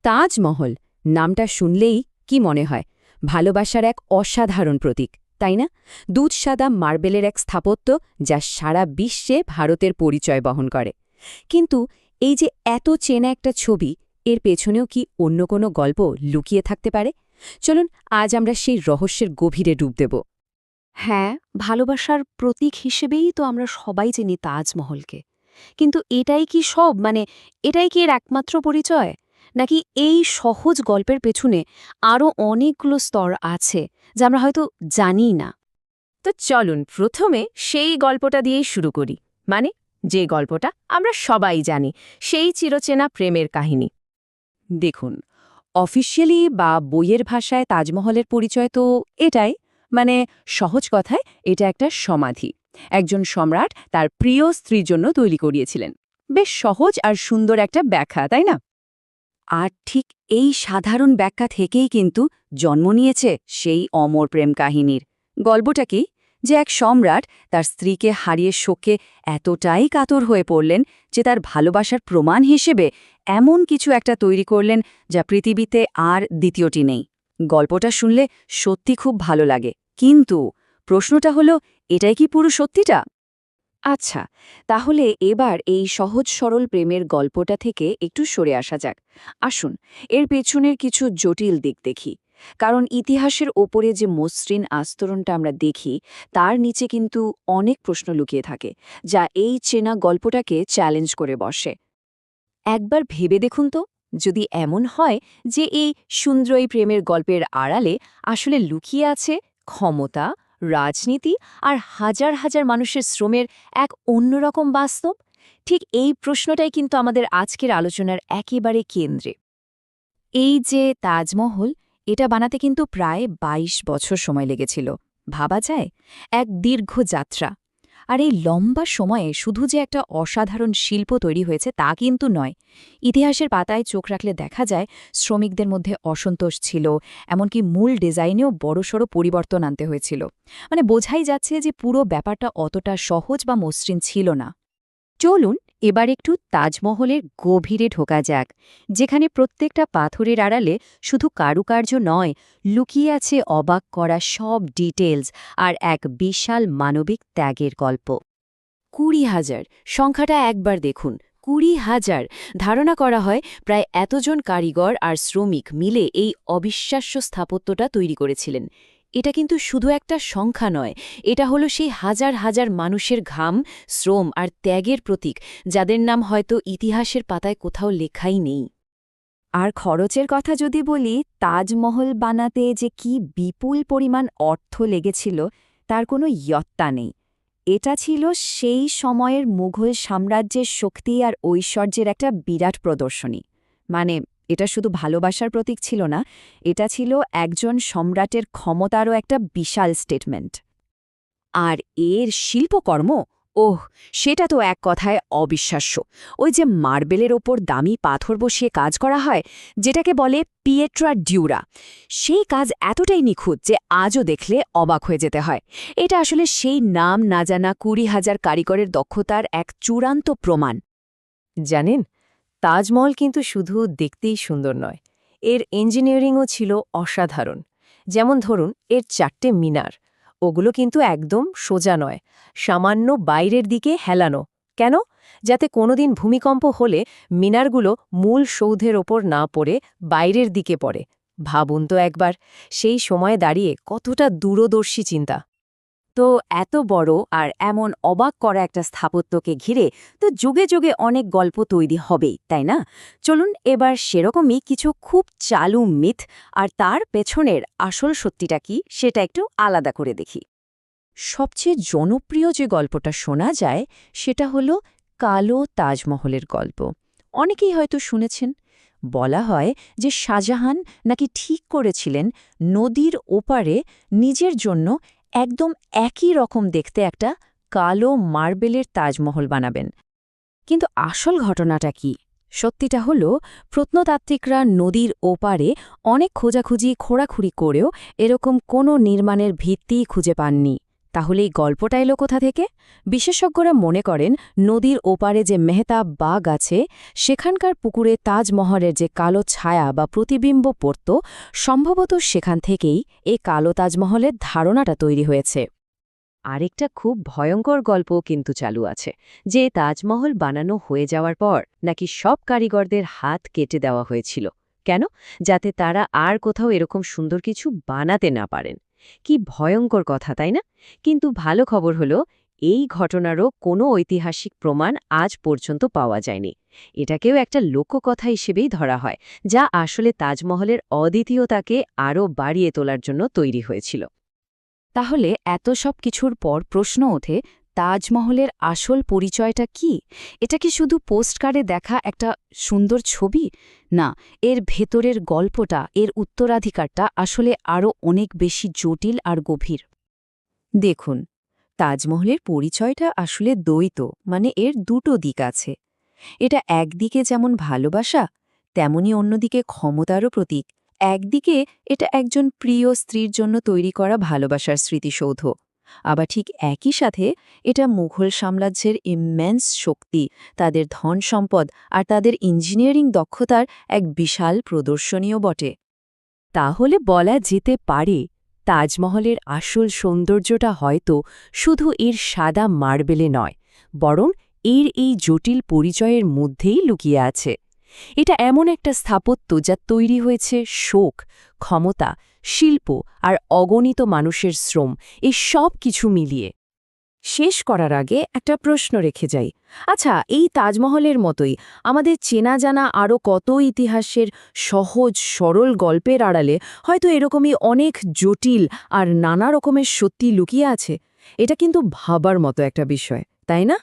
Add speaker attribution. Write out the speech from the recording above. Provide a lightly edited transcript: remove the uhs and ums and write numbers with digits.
Speaker 1: তাজমহল নামটা শুনলেই কি মনে হয়? ভালোবাসার এক অসাধারণ প্রতীক, তাই না? দুধসাদা মার্বেলের এক স্থাপত্য যা সারা বিশ্বে ভারতের পরিচয় বহন করে। কিন্তু এই যে এত চেনা একটা ছবি, এর পেছনেও কি অন্য কোনো গল্প লুকিয়ে থাকতে পারে? চলুন আজ আমরা সেই রহস্যের গভীরে ডুব দেব।
Speaker 2: হ্যাঁ, ভালোবাসার প্রতীক হিসেবেই তো আমরা সবাই চিনি তাজমহলকে। কিন্তু এটাই কি সব, এটাই কি এর একমাত্র পরিচয়? নাকি এই সহজ গল্পের পেছনে আরও অনেকগুলো স্তর আছে যা আমরা হয়তো জানিই না?
Speaker 1: তো চলুন প্রথমে সেই গল্পটা দিয়েই শুরু করি, মানে যে গল্পটা আমরা সবাই জানি, সেই চিরচেনা প্রেমের কাহিনী। দেখুন, অফিসিয়ালি বা বইয়ের ভাষায় তাজমহলের পরিচয় তো এটাই, মানে সহজ কথায় এটা একটা সমাধি। একজন সম্রাট তার প্রিয় স্ত্রীর জন্য তৈরি করিয়েছিলেন। বেশ সহজ আর সুন্দর একটা ব্যাখ্যা, তাই না? আর ঠিক এই সাধারণ ব্যাখ্যা থেকেই কিন্তু জন্ম নিয়েছে সেই অমর প্রেম কাহিনীর। গল্পটা কি? যে এক সম্রাট তার স্ত্রীকে হারিয়ে শোকে এতটাই কাতর হয়ে পড়লেন যে তার ভালোবাসার প্রমাণ হিসেবে এমন কিছু একটা তৈরি করলেন যা পৃথিবীতে আর দ্বিতীয়টি নেই। গল্পটা শুনলে সত্যি খুব ভালো লাগে, কিন্তু প্রশ্নটা হলো, এটাই কি পুরো সত্যিটা? আচ্ছা, তাহলে এবার এই সহজ সরল প্রেমের গল্পটা থেকে একটু সরে আসা যাক। আসুন এর পেছনের কিছু জটিল দিক দেখি। কারণ ইতিহাসের ওপরে যে মসৃণ আস্তরণটা আমরা দেখি, তার নিচে কিন্তু অনেক প্রশ্ন লুকিয়ে থাকে, যা এই চেনা গল্পটাকে চ্যালেঞ্জ করে বসে। একবার ভেবে দেখুন তো, যদি এমন হয় যে এই সুন্দর প্রেমের গল্পের আড়ালে আসলে লুকিয়ে আছে ক্ষমতা, রাজনীতি আর হাজার হাজার মানুষের শ্রমের এক অন্যরকম বাস্তব। ঠিক এই প্রশ্নটাই কিন্তু আমাদের আজকের আলোচনার একেবারে কেন্দ্রে। এই যে তাজমহল, এটা বানাতে কিন্তু প্রায় ২২ বছর সময় লেগেছিল। ভাবা যায়? এক দীর্ঘ যাত্রা। আর এই লম্বা সময়ে শুধু যে একটা অসাধারণ শিল্প তৈরি হয়েছে তা কিন্তু নয়। ইতিহাসের পাতায় চোখ রাখলে দেখা যায় শ্রমিকদের মধ্যে অসন্তোষ ছিল, এমনকি মূল ডিজাইনেও বড়সড় পরিবর্তন আনতে হয়েছিল। মানে বোঝাই যাচ্ছে যে পুরো ব্যাপারটা অতটা সহজ বা মসৃণ ছিল না। চলুন এবার একটু তাজমহলের গভীরে ঢোকা যাক, যেখানে প্রত্যেকটা পাথরের আড়ালে শুধু কারুকার্য নয়, লুকিয়ে আছে অবাক করা সব ডিটেলস আর এক বিশাল মানবিক ত্যাগের গল্প। ২০,০০০ সংখ্যাটা একবার দেখুন, ২০,০০০। ধারণা করা হয় প্রায় এতজন কারিগর আর শ্রমিক মিলে এই অবিশ্বাস্য স্থাপত্যটা তৈরি করেছিলেন। এটা কিন্তু শুধু একটা সংখ্যা নয়, এটা হলো সেই হাজার হাজার মানুষের ঘাম, শ্রম আর ত্যাগের প্রতীক, যাদের নাম হয়তো ইতিহাসের পাতায় কোথাও লেখাই নেই। আর খরচের কথা যদি বলি, তাজমহল বানাতে যে কি বিপুল পরিমাণ অর্থ লেগেছিল তার কোনো ইয়ত্তা নেই। এটা ছিল সেই সময়ের মুঘল সাম্রাজ্যের শক্তি আর ঐশ্বর্যের একটা বিরাট প্রদর্শনী। মানে এটা শুধু ভালোবাসার প্রতীক ছিল না, এটা ছিল একজন সম্রাটের ক্ষমতারও একটা বিশাল স্টেটমেন্ট। আর এর শিল্পকর্ম, ওহ, সেটা তো এক কথায় অবিশ্বাস্য। ওই যে মার্বেলের ওপর দামি পাথর বসিয়ে কাজ করা হয়, যেটাকে বলে পিয়েট্রা ডিউরা, সেই কাজ এতটাই নিখুঁত যে আজও দেখলে অবাক হয়ে যেতে হয়। এটা আসলে সেই নাম না জানা ২০,০০০ কারিগরের দক্ষতার এক চূড়ান্ত প্রমাণ। জানেন, তাজমহল কিন্তু শুধু দেখতেই সুন্দর নয়, এর ইঞ্জিনিয়ারিংও ছিল অসাধারণ। যেমন ধরুন এর ৪টে মিনার, ওগুলো কিন্তু একদম সোজা নয়, সামান্য বাইরের দিকে হেলানো। কেন? যাতে কোনোদিন ভূমিকম্প হলে মিনারগুলো মূল সৌধের ওপর না পড়ে বাইরের দিকে পড়ে। ভাবুন তো একবার, সেই সময়ে দাঁড়িয়ে কতটা দূরদর্শী চিন্তা। তো এত বড় আর এমন অবাক করা একটা স্থাপত্যকে ঘিরে তো যুগে যুগে অনেক গল্প তৈরি হবেই, তাই না? চলুন এবার সেরকমই কিছু খুব চালু মিথ আর তার পেছনের আসল সত্যিটা কি সেটা একটু আলাদা করে দেখি। সবচেয়ে জনপ্রিয় যে গল্পটা শোনা যায় সেটা হলো কালো তাজমহলের গল্প। অনেকেই হয়তো শুনেছেন। বলা হয় যে শাহজাহান নাকি ঠিক করেছিলেন নদীর ওপারে নিজের জন্য একদম একই রকম দেখতে একটা কালো মার্বেলের তাজমহল বানাবেন। কিন্তু আসল ঘটনাটা কি? সত্যিটা হলো, প্রত্নতাত্ত্বিকরা নদীর ওপারে অনেক খোঁজাখুঁজি খোঁড়াখুড়ি করেও এরকম কোনো নির্মাণের ভিত্তিই খুঁজে পাননি। তাহলে এই গল্পটা এলো কোথা থেকে? বিশেষজ্ঞরা মনে করেন নদীর ওপারে যে মেহতাব বাগ আছে সেখানকার পুকুরে তাজমহলের যে কালো ছায়া বা প্রতিবিম্ব পড়ত, সম্ভবত সেখান থেকেই এই কালো তাজমহলের ধারণাটা তৈরি হয়েছে। আরেকটা খুব ভয়ঙ্কর গল্প কিন্তু চালু আছে, যে তাজমহল বানানো হয়ে যাওয়ার পর নাকি সব কারিগরদের হাত কেটে দেওয়া হয়েছিল। কেন? যাতে তারা আর কোথাও এরকম সুন্দর কিছু বানাতে না পারেন। কি ভয়ঙ্কর কথা, তাই না? কিন্তু ভালো খবর হলো, এই ঘটনারও কোনো ঐতিহাসিক প্রমাণ আজ পর্যন্ত পাওয়া যায়নি। এটাকেও একটা লোককথা হিসেবেই ধরা হয়, যা আসলে তাজমহলের অদ্বিতীয়তাকে আরও বাড়িয়ে তোলার জন্য তৈরি হয়েছিল।
Speaker 2: তাহলে এত সব কিছুর পর প্রশ্ন ওঠে, তাজমহলের আসল পরিচয়টা কি? এটা কি শুধু পোস্টকার্ডে দেখা একটা সুন্দর ছবি? না, এর ভেতরের গল্পটা, এর উত্তরাধিকারটা আসলে আরও অনেক বেশি জটিল আর গভীর।
Speaker 1: দেখুন, তাজমহলের পরিচয়টা আসলে দ্বৈত, মানে এর দুটো দিক আছে। এটা একদিকে যেমন ভালোবাসা, তেমনি অন্যদিকে ক্ষমতারও প্রতীক। একদিকে এটা একজন প্রিয় স্ত্রীর জন্য তৈরি করা ভালোবাসার স্মৃতিসৌধ। আবার ঠিক একই সাথে এটা মুঘল সাম্রাজ্যের ইমেন্স শক্তি, তাদের ধন সম্পদ আর তাদের ইঞ্জিনিয়ারিং দক্ষতার এক বিশাল প্রদর্শনীয় বটে। তাহলে বলা যেতে পারে, তাজমহলের আসল সৌন্দর্যটা হয়তো শুধু এর সাদা মার্বেলে নয়, বরং এর এই জটিল পরিচয়ের মধ্যেই লুকিয়ে আছে। এটা এমন একটা স্থাপত্য যা তৈরি হয়েছে শোক, ক্ষমতা, শিল্প আর অগণিত মানুষের শ্রম, এই সব কিছু মিলিয়ে। শেষ করার আগে একটা প্রশ্ন রেখে যাই। আচ্ছা, এই তাজমহলের মতোই আমাদের চেনা জানা আরও কত ইতিহাসের সহজ সরল গল্পের আড়ালে হয়তো এরকমই অনেক জটিল আর নানা রকমের সত্যি লুকিয়ে আছে। এটা কিন্তু ভাবার মতো একটা বিষয়, তাই না?